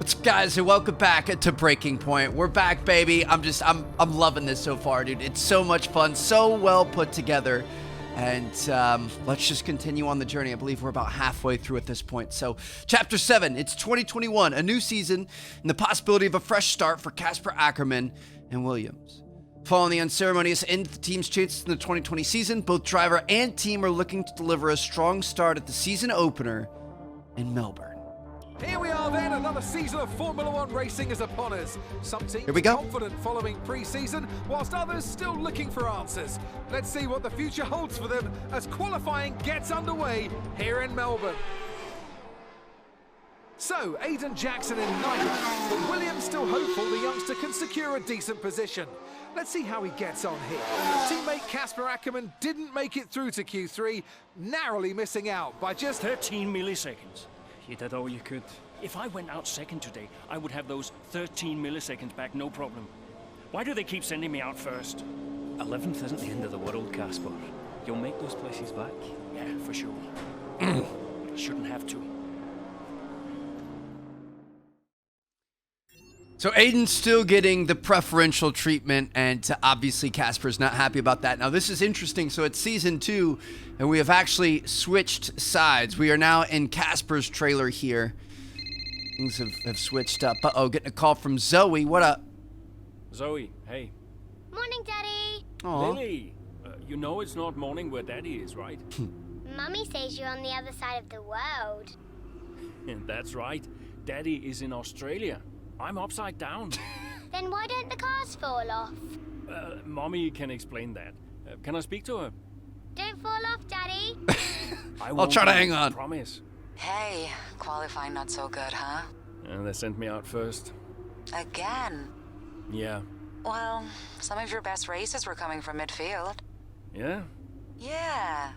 What's up, guys, and welcome back to Breaking Point. We're back, baby. I'm loving this so far, dude. It's so much fun, so well put together. And let's just continue on the journey. I believe we're about halfway through at this point. So, Chapter 7, it's 2021, a new season, and the possibility of a fresh start for Casper Ackerman and Williams. Following the unceremonious end of the team's chances in the 2020 season, both driver and team are looking to deliver a strong start at the season opener in Melbourne. Here we are then, another season of Formula One racing is upon us. Some teams Here we go. confident following pre-season, whilst others still looking for answers. Let's see what the future holds for them as qualifying gets underway here in Melbourne. So, Aiden Jackson in ninth, but Williams still hopeful the youngster can secure a decent position. Let's see how he gets on here. Teammate Casper Ackerman didn't make it through to Q3, narrowly missing out by just 13 milliseconds. You did all you could. If I went out second today, I would have those 13 milliseconds back, no problem. Why do they keep sending me out first? 11th isn't the end of the world, Casper. You'll make those places back. Yeah, for sure. I shouldn't have to. So Aiden's still getting the preferential treatment, and obviously Casper's not happy about that. Now this is interesting. So it's season 2, and we have actually switched sides. We are now in Casper's trailer here. Things have switched up. Uh-oh, getting a call from Zoe. What up? Zoe, hey. Morning, Daddy. Aw. Lily, you know it's not morning where Daddy is, right? Mummy says you're on the other side of the world. That's right. Daddy is in Australia. I'm upside down. Then why don't the cars fall off? Mommy can explain that. Can I speak to her? Don't fall off, Daddy. I'll try to hang on. Promise. Hey, qualifying not so good, huh? And they sent me out first. Again? Yeah. Well, some of your best races were coming from midfield. Yeah? Yeah.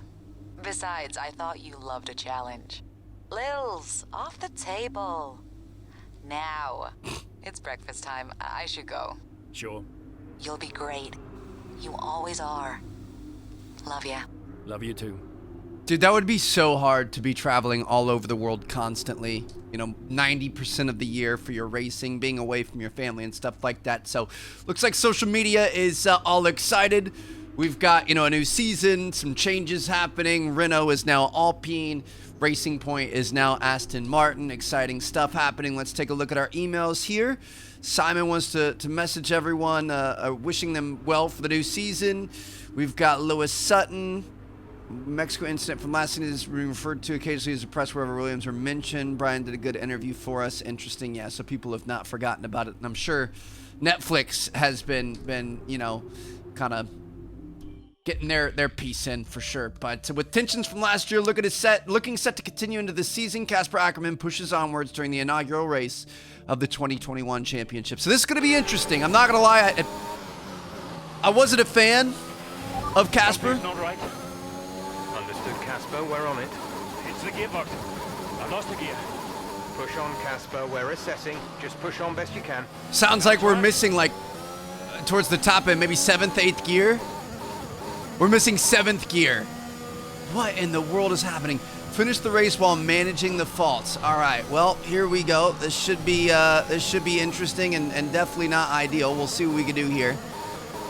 Besides, I thought you loved a challenge. Lils, off the table. Now. It's breakfast time. I should go. Sure. You'll be great. You always are. Love ya. Love you too. Dude, that would be so hard to be traveling all over the world constantly, 90% of the year for your racing, being away from your family and stuff like that. So looks like social media is all excited. We've got, a new season, some changes happening. Renault is now Alpine. Racing Point is now Aston Martin. Exciting stuff happening. Let's take a look at our emails here. Simon wants to message everyone, wishing them well for the new season. We've got Lewis Sutton. Mexico incident from last season is referred to occasionally as a press wherever Williams are mentioned. Brian did a good interview for us. Interesting, yeah. So people have not forgotten about it, and I'm sure Netflix has been kind of getting their piece in for sure. But with tensions from last year looking set to continue into the season, Casper Ackerman pushes onwards during the inaugural race of the 2021 championship. So this is going to be interesting. I'm not going to lie, I wasn't a fan of Casper. Something's not right. Understood, Casper. We're on it. It's the gearbox. I lost the gear. Push on, Casper. We're assessing. Just push on best you can. Sounds like we're missing towards the top end, maybe 7th, 8th gear. We're missing 7th gear. What in the world is happening? Finish the race while managing the faults. All right, well, here we go. This should be interesting and definitely not ideal. We'll see what we can do here.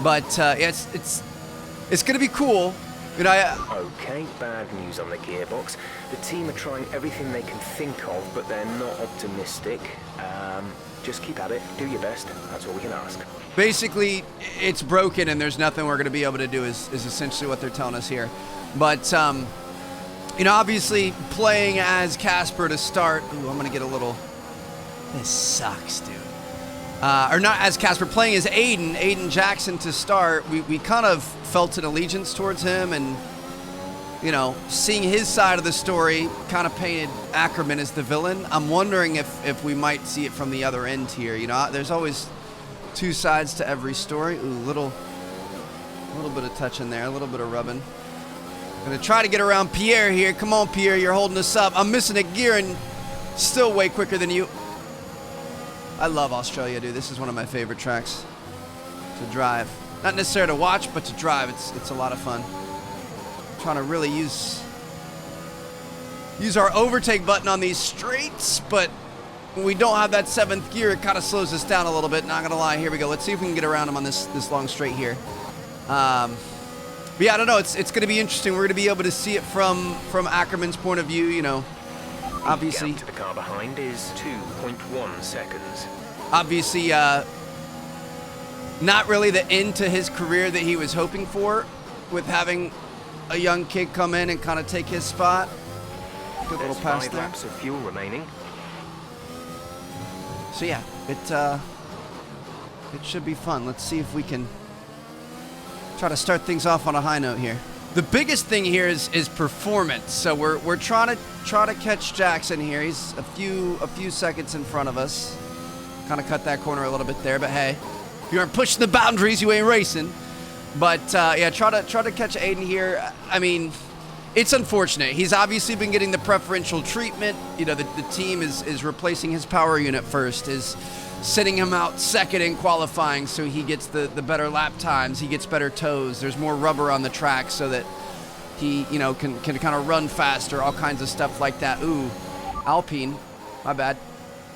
But yeah, it's gonna be cool. Okay, bad news on the gearbox. The team are trying everything they can think of, but they're not optimistic. Just keep at it. Do your best. That's all we can ask. Basically, it's broken and there's nothing we're going to be able to do is essentially what they're telling us here. But, obviously playing as Casper to start. Ooh, I'm going to get a little... This sucks, dude. Or not as Casper, playing as Aiden Jackson to start. We kind of felt an allegiance towards him and, seeing his side of the story kind of painted Ackerman as the villain. I'm wondering if we might see it from the other end here. There's always two sides to every story. Ooh, little bit of touch in there, a little bit of rubbing. Gonna try to get around Pierre here. Come on, Pierre, you're holding us up. I'm missing a gear and still way quicker than you. I love Australia, dude. This is one of my favorite tracks to drive. Not necessarily to watch, but to drive. It's a lot of fun. Trying to really use our overtake button on these straights, but when we don't have that 7th gear, it kind of slows us down a little bit. Not gonna lie. Here we go. Let's see if we can get around him on this long straight here. But yeah, I don't know. It's gonna be interesting. We're gonna be able to see it from Ackerman's point of view. You know, obviously. The gap to the car behind is 2.1 seconds. Obviously, not really the end to his career that he was hoping for, with having a young kid come in and kind of take his spot. Good little pass 5 there. laps of fuel remaining. So yeah, it should be fun. Let's see if we can try to start things off on a high note here. The biggest thing here is performance. So we're trying to catch Jackson here. He's a few seconds in front of us. Kind of cut that corner a little bit there, but hey, if you aren't pushing the boundaries, you ain't racing. But yeah, try to catch Aiden here. I mean, it's unfortunate. He's obviously been getting the preferential treatment. You know, the team is replacing his power unit first, is sending him out second in qualifying, so he gets the better lap times. He gets better toes. There's more rubber on the track so that he, you know, can kind of run faster, all kinds of stuff like that. Ooh, Alpine, my bad.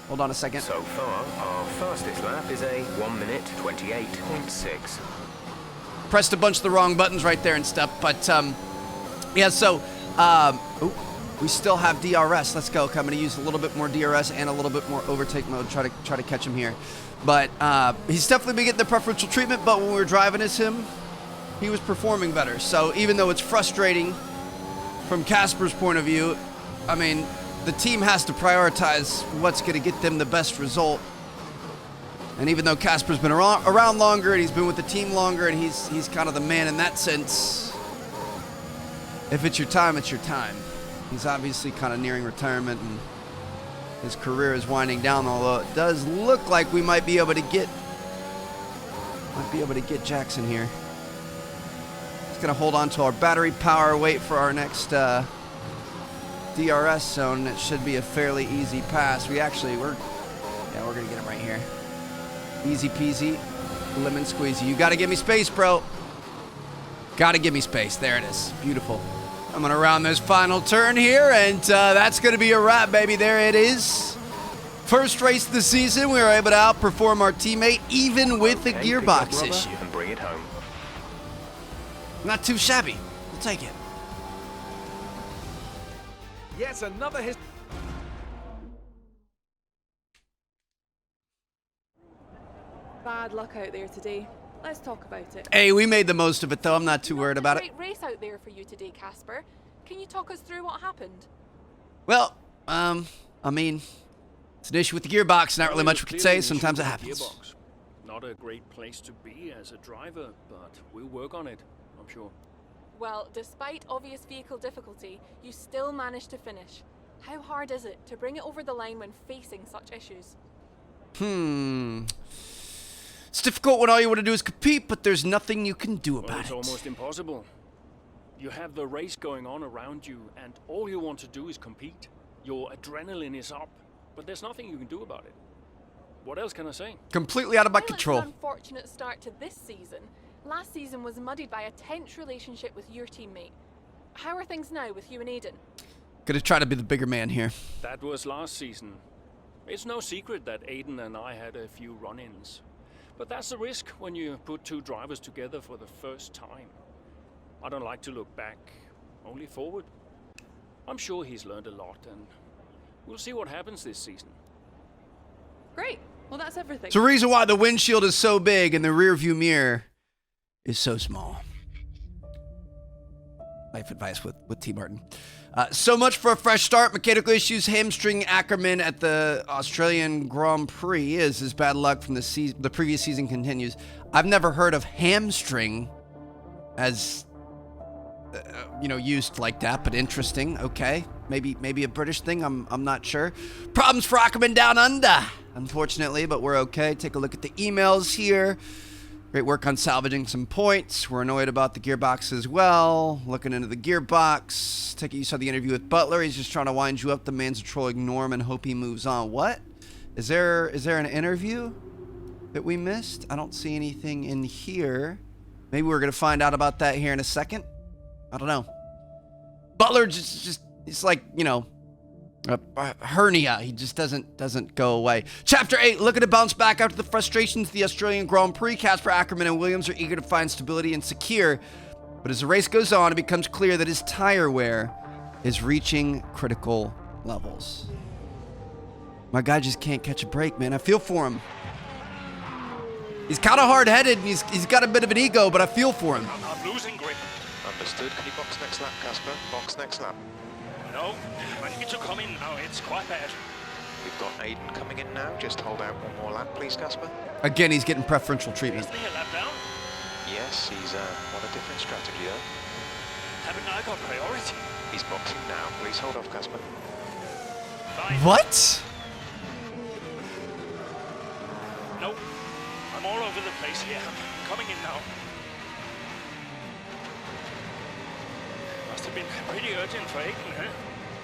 Hold on a second. So far, our fastest lap is a 1 minute 28.6. Pressed a bunch of the wrong buttons right there and stuff, but yeah, so ooh, we still have DRS. Let's go. Okay, I'm going to use a little bit more DRS and a little bit more overtake mode, try to catch him here. But he's definitely been getting the preferential treatment, but when we were driving as him, he was performing better. So even though it's frustrating from Casper's point of view, I mean, the team has to prioritize what's going to get them the best result. And even though Casper's been around longer and he's been with the team longer and he's kind of the man in that sense, if it's your time, it's your time. He's obviously kind of nearing retirement and his career is winding down, although it does look like we might be able to get Jackson here. Just going to hold on to our battery power, wait for our next DRS zone. It should be a fairly easy pass. We're going to get him right here. Easy peasy, lemon squeezy. You got to give me space, bro. Got to give me space. There it is. Beautiful. I'm going to round this final turn here, and that's going to be a wrap, baby. There it is. First race of the season, we were able to outperform our teammate, even with the gearbox issue. And bring it home. Not too shabby. We'll take it. Yes, another hit. Bad luck out there today. Let's talk about it. Hey, we made the most of it, though. I'm not too worried about it. Great race out there for you today, Casper. Can you talk us through what happened? Well, I mean, it's an issue with the gearbox. Not really much we could say. Sometimes it happens. Gearbox. Not a great place to be as a driver, but we'll work on it, I'm sure. Well, despite obvious vehicle difficulty, you still managed to finish. How hard is it to bring it over the line when facing such issues? It's difficult when all you want to do is compete, but there's nothing you can do about It's it. almost impossible. You have the race going on around you, and all you want to do is compete. Your adrenaline is up, but there's nothing you can do about it. What else can I say? Completely out of my While control. It's an unfortunate start to this season. Last season was muddied by a tense relationship with your teammate. How are things now with you and Aiden? Gonna try to be the bigger man here. That was last season. It's no secret that Aiden and I had a few run-ins. But that's the risk when you put two drivers together for the first time. I don't like to look back, only forward. I'm sure he's learned a lot, and we'll see what happens this season. Great. Well, that's everything. It's the reason why the windshield is so big and the rear view mirror is so small. Life advice with T. Martin. So much for a fresh start. Mechanical issues hamstring Ackerman at the Australian Grand Prix as his bad luck from the previous season continues. I've never heard of hamstring as used like that, but interesting. Okay, maybe a British thing. I'm not sure. Problems for Ackerman down under, unfortunately, but we're okay. Take a look at the emails here. Great work on salvaging some points. We're annoyed about the gearbox as well. Looking into the gearbox. Take it you saw the interview with Butler. He's just trying to wind you up. The man's a troll. Ignore him and hope he moves on. What? Is there an interview that we missed? I don't see anything in here. Maybe we're going to find out about that here in a second. I don't know. Butler just it's like, hernia. He just doesn't go away. Chapter 8, looking to bounce back after the frustrations of the Australian Grand Prix. Casper Ackerman and Williams are eager to find stability and secure. But as the race goes on, it becomes clear that his tire wear is reaching critical levels. My guy just can't catch a break, man. I feel for him. He's kind of hard-headed, and he's got a bit of an ego, but I feel for him. I'm losing grip. Understood. Can you box next lap, Casper? Box next lap. No, I need to come in now. It's quite bad. We've got Aiden coming in now. Just hold out one more lap, please, Casper. Again, he's getting preferential treatment. Isn't he a lap down? Yes, he's on a different strategy, though. Haven't I got priority? He's boxing now. Please hold off, Casper. Fine. What? No, I'm all over the place here. I'm coming in now. Must have been pretty urgent for Aiden, huh?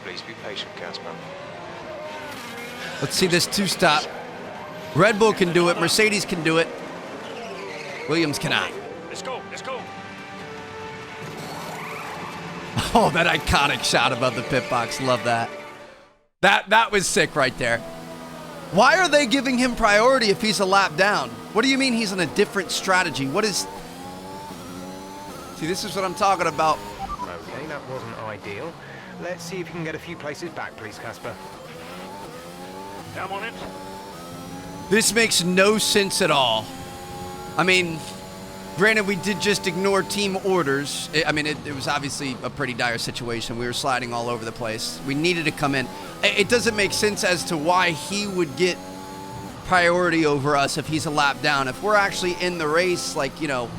Please be patient, Casper. Let's see this two-stop. Red Bull can do it. Mercedes can do it. Williams cannot. Let's go, let's go. Oh, that iconic shot above the pit box. Love that. That was sick right there. Why are they giving him priority if he's a lap down? What do you mean he's on a different strategy? What is... See, this is what I'm talking about. Okay, that wasn't ideal. Let's see if you can get a few places back, please, Casper. I'm on it. This makes no sense at all. I mean, granted, we did just ignore team orders. It was obviously a pretty dire situation. We were sliding all over the place. We needed to come in. It doesn't make sense as to why he would get priority over us if he's a lap down. If we're actually in the race, like, you know,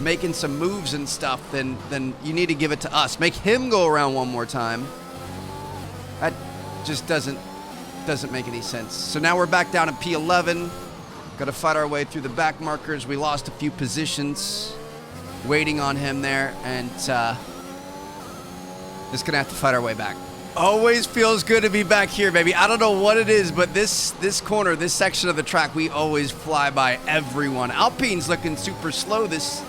making some moves and stuff, then you need to give it to us. Make him go around one more time. That just doesn't make any sense. So now we're back down at P11. Got to fight our way through the back markers. We lost a few positions waiting on him there, and just gonna have to fight our way back. Always feels good to be back here, baby. I don't know what it is, but this corner, this section of the track, we always fly by everyone. Alpine's looking super slow this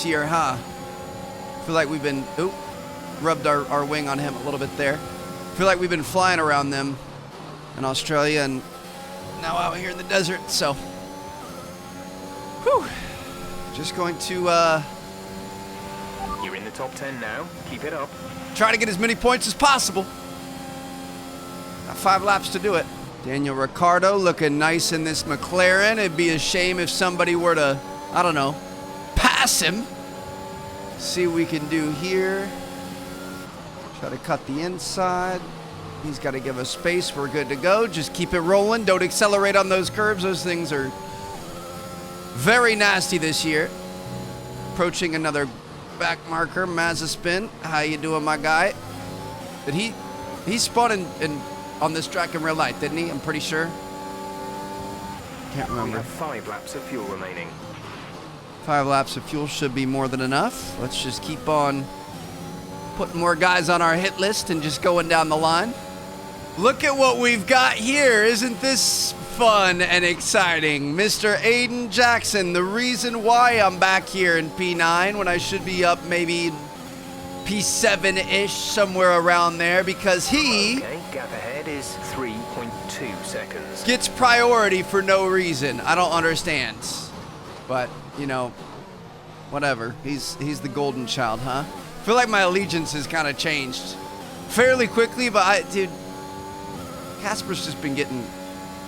year, huh? Feel like we've been, rubbed our wing on him a little bit there. Feel like we've been flying around them in Australia and now out here in the desert, so. Whew. Just going to, You're in the top 10 now. Keep it up. try to get as many points as possible. Got 5 laps to do it. Daniel Ricciardo looking nice in this McLaren. It'd be a shame if somebody were to, I don't know, pass him. See what we can do here. Try to cut the inside. He's got to give us space. We're good to go. Just keep it rolling. Don't accelerate on those curves. Those things are very nasty this year. Approaching another back marker. Mazepin. How you doing, my guy? Did he spun on this track in real life, didn't he? I'm pretty sure. Can't We remember. have 5 laps of fuel remaining. 5 laps of fuel should be more than enough. Let's just keep on putting more guys on our hit list and just going down the line. Look at what we've got here. Isn't this fun and exciting? Mr. Aiden Jackson, the reason why I'm back here in P9 when I should be up maybe P7-ish, somewhere around there, because he Okay, gap ahead is 3.2 seconds. gets priority for no reason. I don't understand. But, you know, whatever. He's the golden child, huh? I feel like my allegiance has kind of changed fairly quickly, but dude, Casper's just been getting,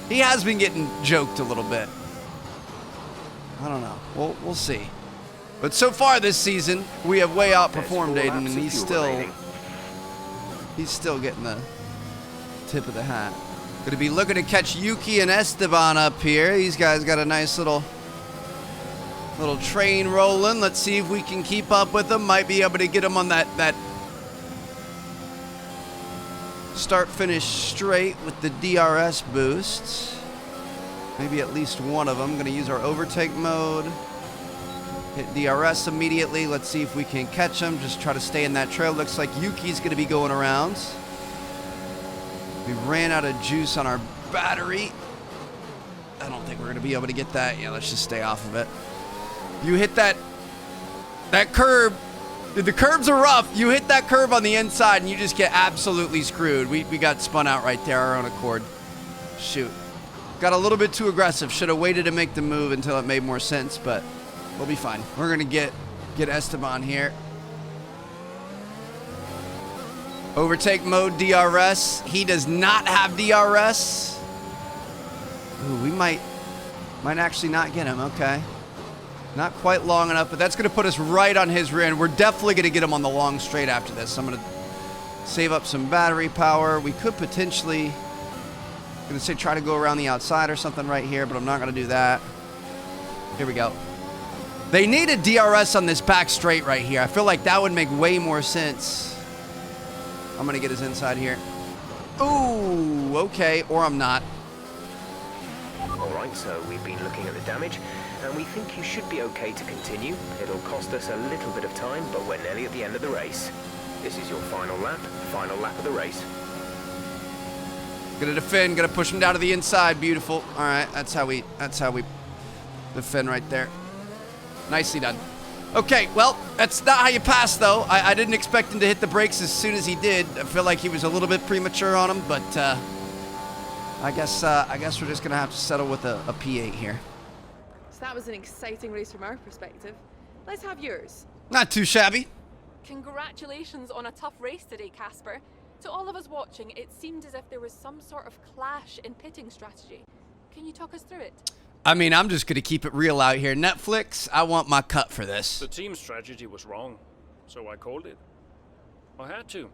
he has been getting joked a little bit. I don't know. We'll see. But so far this season, we have way outperformed There's 4 Aiden, laps and of fuel remaining. he's still getting the tip of the hat. Gonna be looking to catch Yuki and Esteban up here. These guys got a nice little train rolling. Let's see if we can keep up with them. Might be able to get them on that start-finish straight with the DRS boosts. Maybe at least one of them. Gonna use our overtake mode. Hit DRS immediately. Let's see if we can catch them. Just try to stay in that trail. Looks like Yuki's gonna be going around. We ran out of juice on our battery. I don't think we're gonna be able to get that. Yeah, let's just stay off of it. You hit that curb, Dude, the curves are rough. You hit that curve on the inside and you just get absolutely screwed. We got spun out right there, our own accord. Shoot. Got a little bit too aggressive. Should have waited to make the move until it made more sense, but we'll be fine. We're going to get Esteban here. Overtake mode DRS. He does not have DRS. Ooh, we might actually not get him. Okay. Not quite long enough, but that's going to put us right on his rear end. We're definitely going to get him on the long straight after this. I'm going to save up some battery power. We could potentially, I'm going to say try to go around the outside or something right here, but I'm not going to do that. Here we go. They need a DRS on this back straight right here. I feel like that would make way more sense. I'm going to get his inside here. Ooh, okay, or I'm not. All right, so we've been looking at the damage, and we think you should be okay to continue. It'll cost us a little bit of time, but we're nearly at the end of the race. This is your final lap of the race. Gonna defend, gonna push him down to the inside. Beautiful. All right, that's how we defend right there. Nicely done. Okay, well, that's not how you pass, though. I didn't expect him to hit the brakes as soon as he did. I feel like he was a little bit premature on him, but I guess we're just gonna have to settle with a P8 here. So that was an exciting race from our perspective. Let's have yours. Not too shabby. Congratulations on a tough race today, Casper. To all of us watching, it seemed as if there was some sort of clash in pitting strategy. Can you talk us through it? I mean, I'm just gonna keep it real out here. Netflix, I want my cut for this. The team strategy was wrong, so I called it. I had to.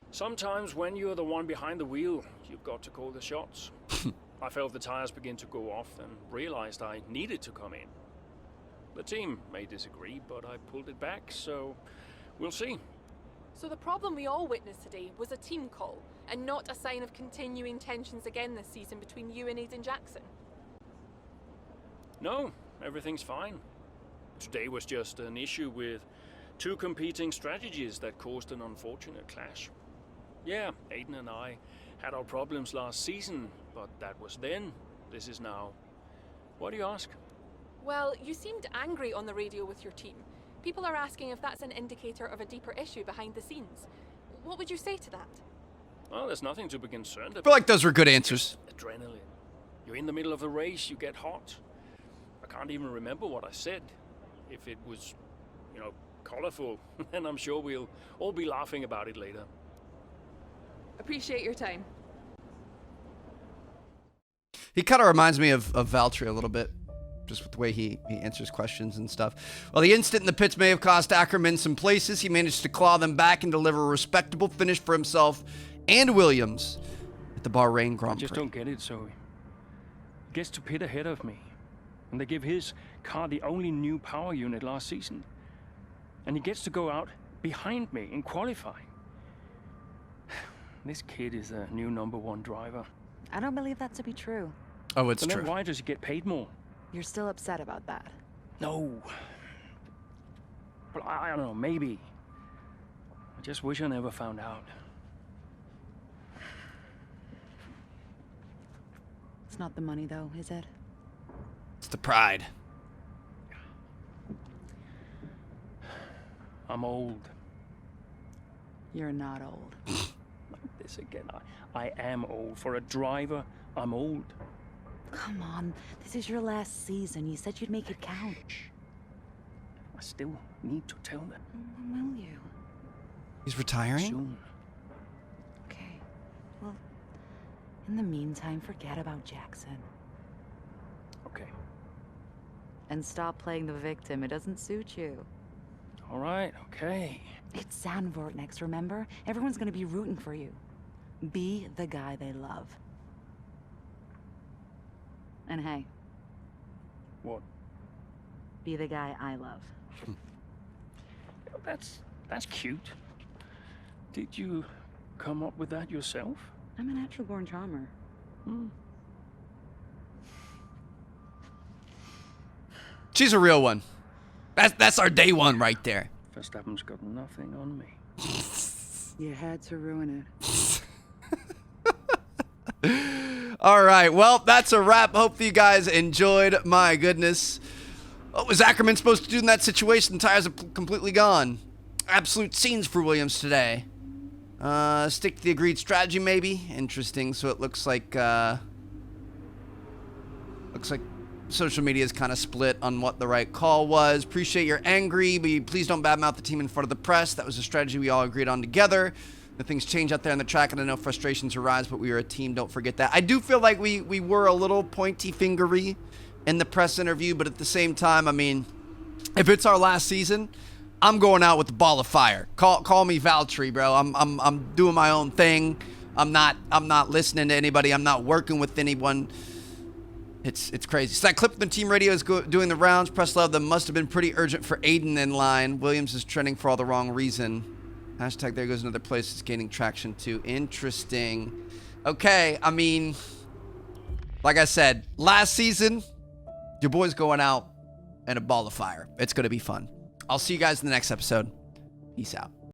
Sometimes when you're the one behind the wheel, you've got to call the shots. I felt the tires begin to go off and realized I needed to come in. The team may disagree, but I pulled it back, so we'll see. So the problem we all witnessed today was a team call, and not a sign of continuing tensions again this season between you and Aiden Jackson? No, everything's fine. Today was just an issue with two competing strategies that caused an unfortunate clash. Yeah, Aiden and I had our problems last season, but that was then. This is now. Why do you ask? Well, you seemed angry on the radio with your team. People are asking if that's an indicator of a deeper issue behind the scenes. What would you say to that? Well, there's nothing to be concerned about. I feel like those were good answers. Adrenaline. You're in the middle of a race, you get hot. I can't even remember what I said. If it was, colorful, then I'm sure we'll all be laughing about it later. Appreciate your time. He kind of reminds me of Valtteri a little bit, just with the way he answers questions and stuff. Well, the incident in the pits may have cost Ackerman some places. He managed to claw them back and deliver a respectable finish for himself and Williams at the Bahrain Grand Prix. I just don't get it, Zoe. He gets to pit ahead of me, and they give his car the only new power unit last season. And he gets to go out behind me in qualifying. This kid is the new #1 driver. I don't believe that to be true. Oh, it's But true. then why does he get paid more? You're still upset about that? No. But I don't know, maybe. I just wish I never found out. It's not the money, though, is it? It's the pride. I'm old. You're not old. Like this again. I am old. For a driver, I'm old. Come on, this is your last season. You said you'd make it count. I still need to tell them. When will you? He's retiring? Soon. Okay. Well, in the meantime, forget about Jackson. Okay. And stop playing the victim. It doesn't suit you. All right, okay. It's Zandvoort next, remember? Everyone's gonna be rooting for you. Be the guy they love. And hey, What? be the guy I love. That's cute. Did you come up with that yourself? I'm a natural-born charmer. She's a real one. That's our day one right there. Verstappen's got nothing on me. You had to ruin it. All right, well, that's a wrap. Hope you guys enjoyed. My goodness. What was Ackerman supposed to do in that situation? The tires are completely gone. absolute scenes for Williams today. Stick to the agreed strategy, maybe. Interesting. So it looks like social media is kind of split on what the right call was. Appreciate you're angry, but please don't badmouth the team in front of the press. That was a strategy we all agreed on together. The things change out there on the track, and I know frustrations arise, but we are a team. Don't forget that. I do feel like we were a little pointy-fingery in the press interview, but at the same time, I mean, if it's our last season, I'm going out with the ball of fire. Call me Valtteri, bro. I'm doing my own thing. I'm not listening to anybody. I'm not working with anyone. It's crazy. So that clip from the team radio is doing the rounds. Press love. That must have been pretty urgent for Aiden in line. Williams is trending for all the wrong reason. Hashtag there goes another place. It's gaining traction too. Interesting. Okay, I mean, like I said, last season, your boy's going out in a ball of fire. It's going to be fun. I'll see you guys in the next episode. Peace out.